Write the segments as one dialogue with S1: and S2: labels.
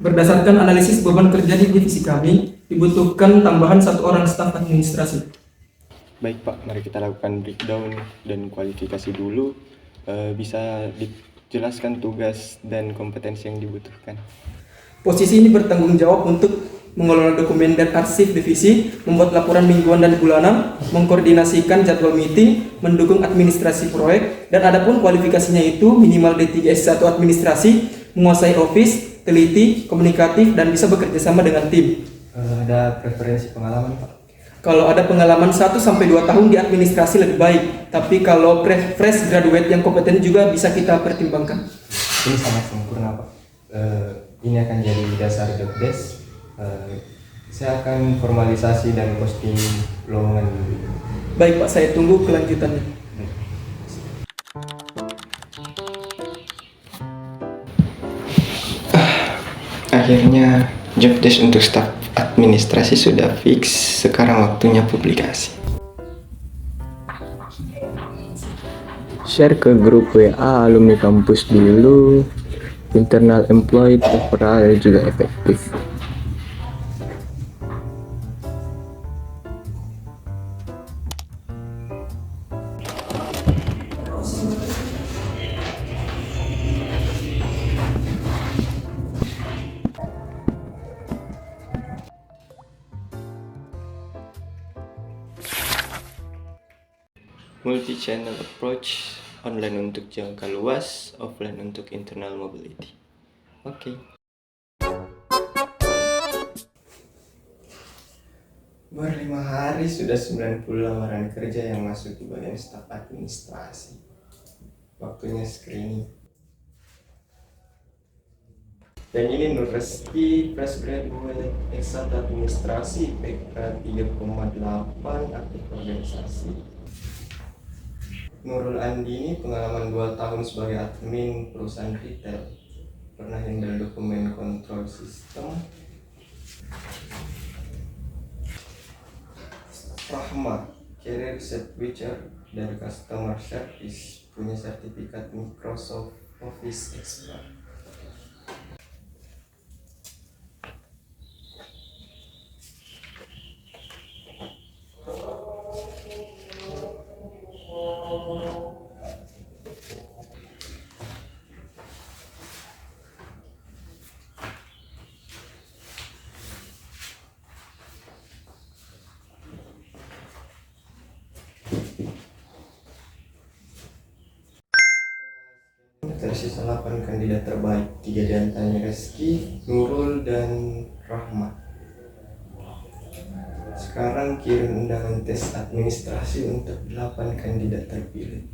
S1: Berdasarkan analisis beban kerja di divisi kami, dibutuhkan tambahan 1 orang staf administrasi.
S2: Baik Pak, mari kita lakukan breakdown dan kualifikasi dulu. Bisa dijelaskan tugas dan kompetensi yang dibutuhkan.
S1: Posisi ini bertanggung jawab untuk mengelola dokumen dan arsip divisi, membuat laporan mingguan dan bulanan, mengkoordinasikan jadwal meeting, mendukung administrasi proyek, dan adapun kualifikasinya itu minimal D3 S1 administrasi, menguasai office, teliti, komunikatif, dan bisa bekerja sama dengan tim.
S3: Ada preferensi pengalaman Pak?
S1: Kalau ada pengalaman 1-2 tahun di administrasi lebih baik, tapi kalau fresh graduate yang kompeten juga bisa kita pertimbangkan.
S3: Ini sangat sempurna Pak. Ini akan jadi dasar job desk. Saya akan formalisasi dan posting lowongan dulu.
S1: Baik Pak, saya tunggu kelanjutannya.
S4: Akhirnya job desk untuk staf administrasi sudah fix. Sekarang waktunya publikasi. Share ke grup WA alumni kampus dulu. Internal employee referral juga efektif. Multi-channel approach, online untuk jangka luas, offline untuk internal mobility. Oke. Baru 5 hari sudah 90 lamaran kerja yang masuk di bagian staf administrasi. Waktunya screening. Dan ini Nur Reski, fresh graduate S1 administrasi, PK 3,8, aktif organisasi. Nurul Andini, pengalaman 2 tahun sebagai admin perusahaan retail, pernah handle dokumen kontrol sistem. Rahma, career switcher dari customer service, punya sertifikat Microsoft Office Expert. Tersisa 8 kandidat terbaik, 3 diantaranya Reski, Nurul, dan Rahma. Sekarang kirim undangan tes administrasi untuk 8 kandidat terpilih.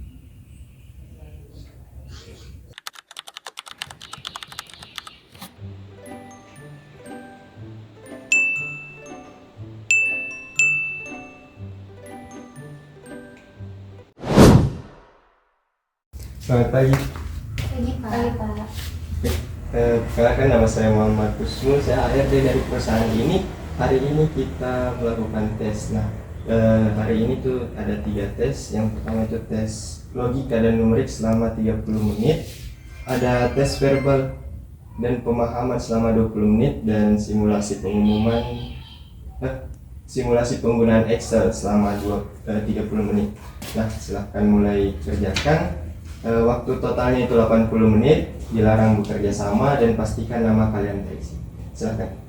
S4: Selamat pagi.
S5: Pagi Pak.
S4: Perkenalkan, nama saya Muhammad Kusnul, saya HRD dari perusahaan ini. Hari ini kita melakukan tes. Nah, hari ini tuh ada 3 tes. Yang pertama itu tes logika dan numerik selama 30 menit. Ada tes verbal dan pemahaman selama 20 menit dan simulasi penggunaan Excel selama 30 menit. Nah, silahkan mulai kerjakan. Waktu totalnya itu 80 menit, dilarang bekerja sama dan pastikan nama kalian terisi. Silahkan.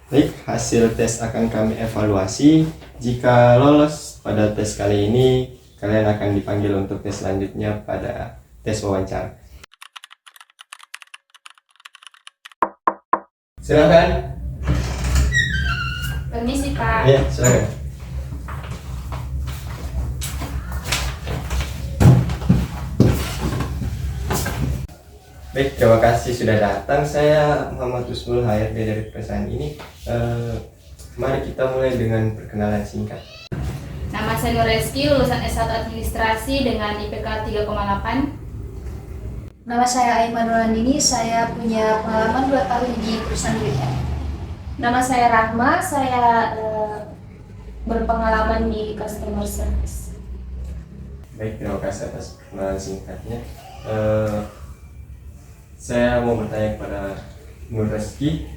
S4: Baik, hasil tes akan kami evaluasi. Jika lolos pada tes kali ini, kalian akan dipanggil untuk tes selanjutnya pada tes wawancara. Silakan.
S5: Permisi Pak.
S4: Ya, silakan. Baik, terima kasih sudah datang. Saya Muhammad Usmul, HRD dari perusahaan ini. Mari kita mulai dengan perkenalan singkat.
S5: Nama saya Nur Reski, lulusan S1 Administrasi dengan IPK 3,8.
S6: Nama saya Aiman Rolandini, saya punya pengalaman 2 tahun di perusahaan BUMN.
S5: Nama saya Rahma, saya berpengalaman di customer service.
S4: Baik, terima kasih atas perkenalan singkatnya. Saya mau bertanya kepada Nur Reski,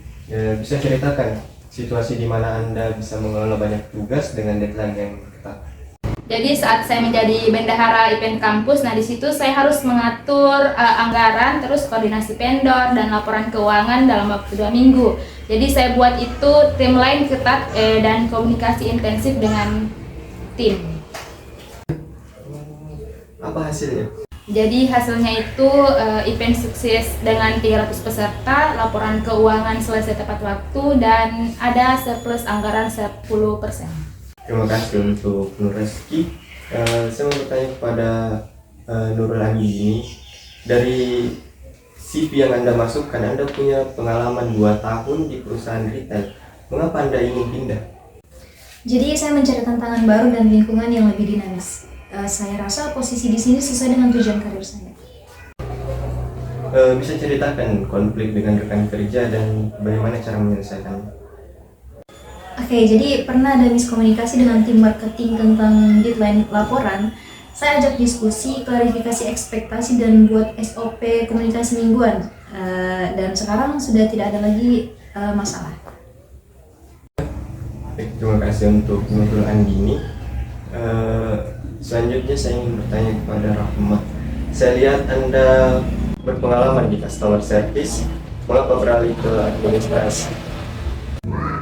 S4: bisa ceritakan situasi di mana Anda bisa mengelola banyak tugas dengan deadline yang ketat?
S5: Jadi saat saya menjadi bendahara event kampus, nah di situ saya harus mengatur anggaran, terus koordinasi vendor dan laporan keuangan dalam waktu 2 minggu. Jadi saya buat itu timeline ketat dan komunikasi intensif dengan tim.
S4: Apa hasilnya?
S5: Jadi hasilnya itu event sukses dengan 300 peserta, laporan keuangan selesai tepat waktu, dan ada surplus anggaran 10%.
S4: Terima kasih untuk Nur Reski. Saya mau bertanya kepada Nurul Anggi. Dari CV yang Anda masukkan, Anda punya pengalaman 2 tahun di perusahaan retail. Mengapa Anda ingin pindah?
S6: Jadi saya mencari tantangan baru dan lingkungan yang lebih dinamis. Saya rasa posisi di sini sesuai dengan tujuan karir saya.
S4: Bisa ceritakan konflik dengan rekan kerja dan bagaimana cara menyelesaikannya?
S6: Oke, jadi pernah ada miskomunikasi dengan tim marketing tentang deadline laporan. Saya ajak diskusi, klarifikasi ekspektasi, dan buat SOP komunikasi mingguan. Dan sekarang sudah tidak ada lagi masalah.
S4: Baik, terima kasih untuk Nurul Andini. Selanjutnya saya ingin bertanya kepada Rahma. Saya lihat Anda berpengalaman di customer service. Mengapa beralih ke administrasi?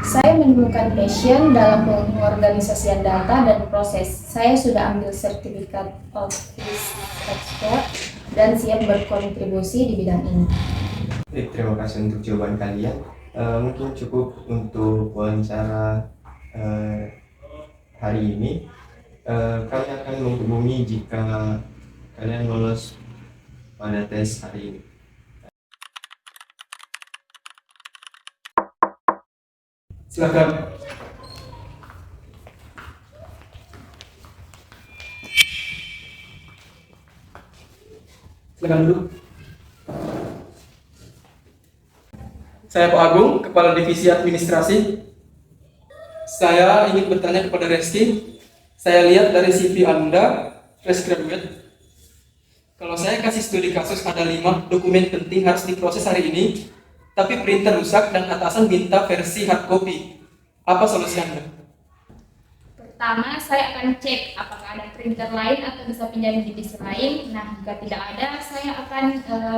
S5: Saya menemukan passion dalam pengorganisasian data dan proses. Saya sudah ambil sertifikat Office Expert dan siap berkontribusi di bidang ini.
S4: Terima kasih untuk jawaban kalian. Mungkin cukup untuk wawancara hari ini. Kami akan menghubungi jika kalian lolos pada tes hari ini.
S1: Silakan. Silakan duduk. Saya Pak Agung, Kepala Divisi Administrasi. Saya ingin bertanya kepada Reski. Saya lihat dari CV Anda, fresh graduate. Kalau saya kasih studi kasus ada 5 dokumen penting harus diproses hari ini, tapi printer rusak dan atasan minta versi hard copy. Apa solusi Anda?
S5: Pertama, saya akan cek apakah ada printer lain atau bisa pinjam di divisi lain. Nah, jika tidak ada, saya akan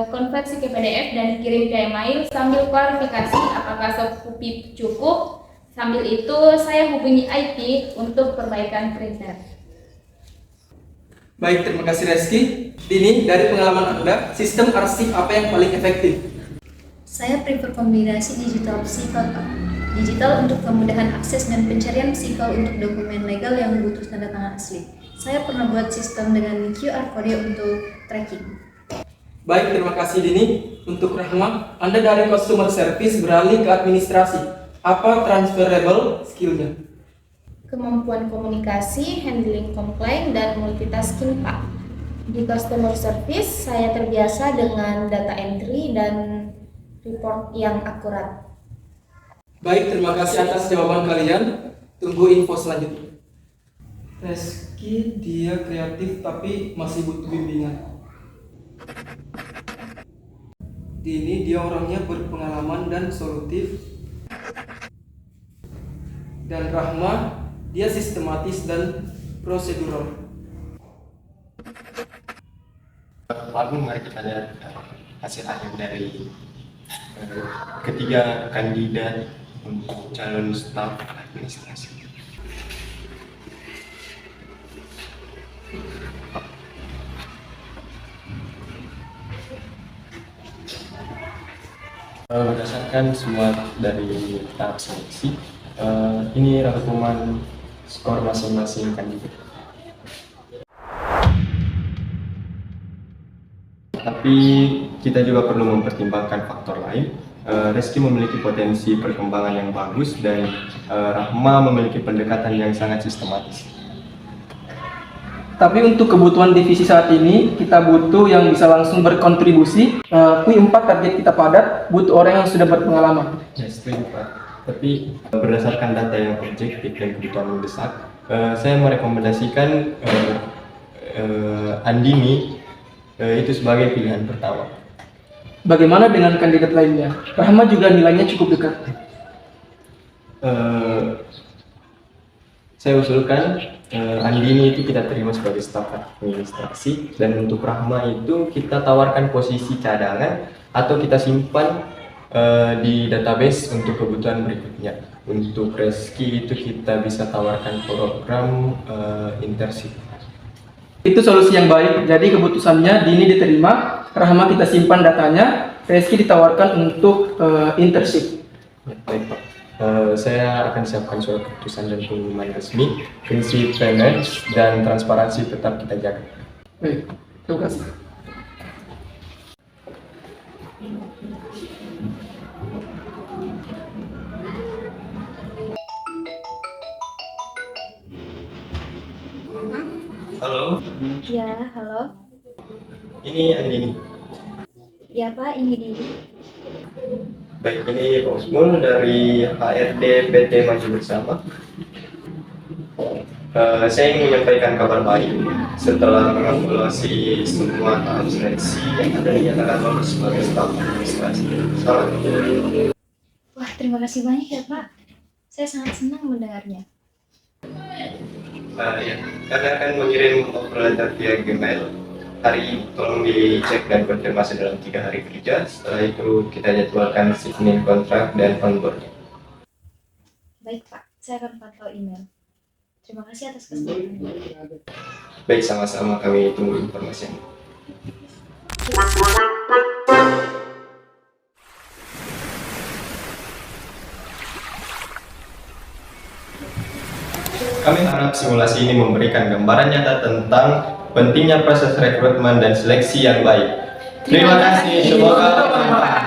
S5: konversi ke PDF dan kirim ke email sambil klarifikasi apakah softcopy cukup. Sambil itu, saya hubungi IT untuk perbaikan printer.
S1: Baik, terima kasih Reski. Ini dari pengalaman Anda, sistem arsip apa yang paling efektif?
S6: Saya prefer kombinasi digital physical, Pak. Digital untuk kemudahan akses dan pencarian, physical untuk dokumen legal yang butuh tanda tangan asli. Saya pernah buat sistem dengan QR code untuk tracking.
S1: Baik, terima kasih Dini. Untuk Rahma, Anda dari customer service beralih ke administrasi. Apa transferable skill-nya?
S5: Kemampuan komunikasi, handling komplain, dan multitasking, Pak. Di customer service, saya terbiasa dengan data entry dan report yang akurat.
S1: Baik, terima kasih atas jawaban kalian. Tunggu info selanjutnya. Reski, dia kreatif tapi masih butuh bimbingan. Dini, dia orangnya berpengalaman dan solutif. Dan Rahma, dia sistematis dan prosedural.
S3: Lalu mari kita lihat hasil akhir dari ketiga kandidat untuk calon staf administrasi. Berdasarkan semua dari tahap seleksi, ini rangkuman skor masing-masing kandidat. tapi kita juga perlu mempertimbangkan faktor lain. Reski memiliki potensi perkembangan yang bagus dan Rahma memiliki pendekatan yang sangat sistematis.
S1: Tapi untuk kebutuhan divisi saat ini, kita butuh yang bisa langsung berkontribusi. Q4 target kita padat, butuh orang yang sudah berpengalaman.
S3: Ya, setuju Pak. Tapi berdasarkan data yang objektif dan kebutuhan mendesak, saya merekomendasikan Andini itu sebagai pilihan pertama.
S1: Bagaimana dengan kandidat lainnya? Rahma juga nilainya cukup dekat.
S3: Saya usulkan Andini itu kita terima sebagai staf administrasi, dan untuk Rahma itu kita tawarkan posisi cadangan atau kita simpan di database untuk kebutuhan berikutnya. Untuk Reski itu kita bisa tawarkan program internship.
S1: Itu solusi yang baik. Jadi keputusannya Dini diterima, Rahma kita simpan datanya, Reski ditawarkan untuk internship.
S3: Ya, baik Pak. Saya akan siapkan surat keputusan dan pengumuman resmi. Prinsip fairness dan transparansi tetap kita jaga.
S1: Baik, terima kasih.
S3: Halo,
S6: Ya, halo.
S3: ini Andini.
S6: Ya Pak, ini di.
S3: Baik, ini Pak Usmul dari HRD PT Maju Bersama. Saya ingin menyampaikan kabar baik. Setelah mengevaluasi semua tahap seleksi yang ada dinyatakan lolos sebagai staf administrasi. Selamat.
S6: Wah, terima kasih banyak ya Pak. Saya sangat senang mendengarnya.
S3: Ya, kami akan mengirim offer letter via Gmail. Hari ini tolong dicek dan konfirmasi dalam 3 hari kerja. Setelah itu kita jadwalkan signing kontrak dan onboarding.
S6: Baik Pak, saya akan pantau email. Terima kasih atas kesempatan.
S3: Baik, sama-sama, kami tunggu informasinya. Kami harap simulasi ini memberikan gambaran nyata tentang pentingnya proses rekrutmen dan seleksi yang baik. Terima kasih, semoga bermanfaat.